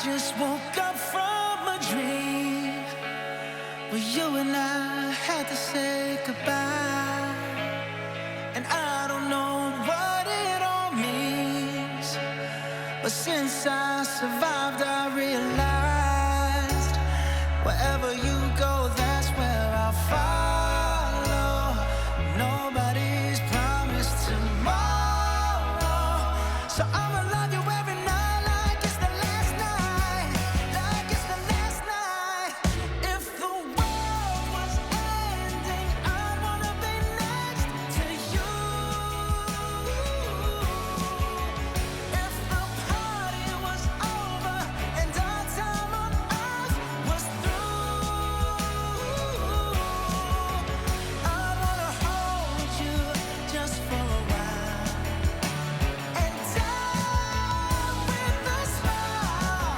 just woke up from a dream where you and I had to say goodbye. And I don't know what it all means, but since I survived, I realized wherever you go, that's where I'll follow. Nobody's promised tomorrow, so I'ma love you every night like it's the last night, like it's the last night. If the world was ending, I'd wanna be next to you. If the party was over and our time on earth was through, I'd wanna hold you just for a while and die with a smile.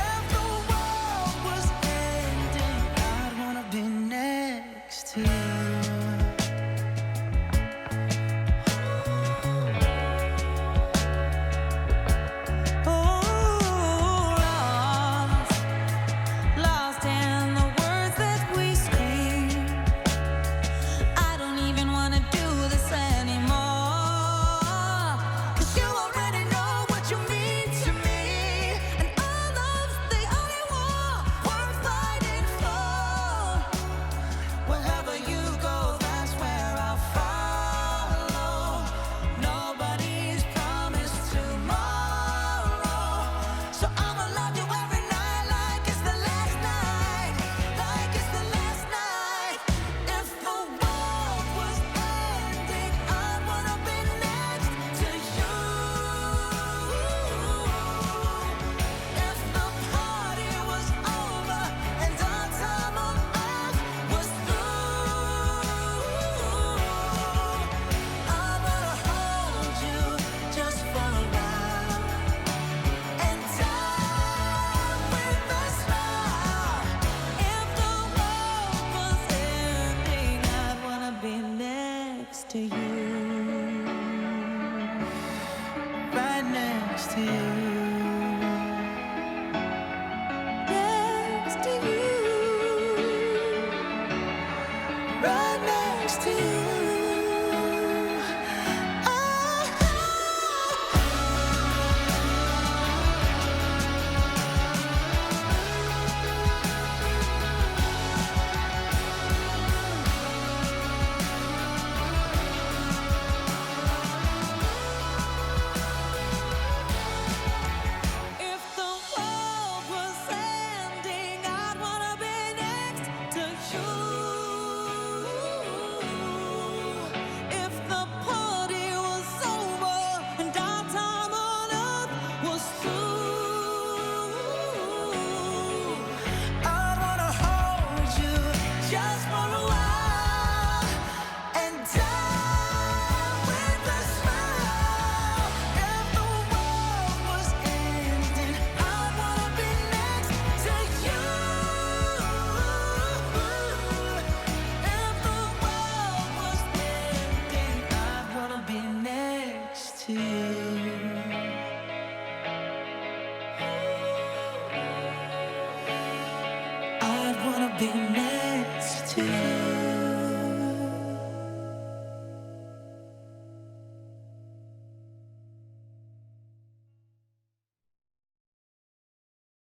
If the world was ending, I'd wanna be next to you. Lost in the words that we scream. I don't even wanna do this anymore, 'cause you already know what you mean to me, and our love's the only war worth fighting for. Wherever you go, that's where I'll follow. Nobody's promised tomorrow, so I'ma love you every night like it's the last night, like it's the last night. If the world was ending, I'd wanna be next to you. If the party was over and our time on earth was through, I'd wanna hold you just for a while and die with a smile. If the world was ending, I'd wanna be next to you, right next to you, next to you, right next to you. If the world was ending, I'd wanna be next to you. If the party was over and our time on earth was through, I'd wanna hold you just for a while and die with a smile. If the world was ending, I'd wanna be next to you. If the world was ending, I'd wanna be next to you. I'd wanna be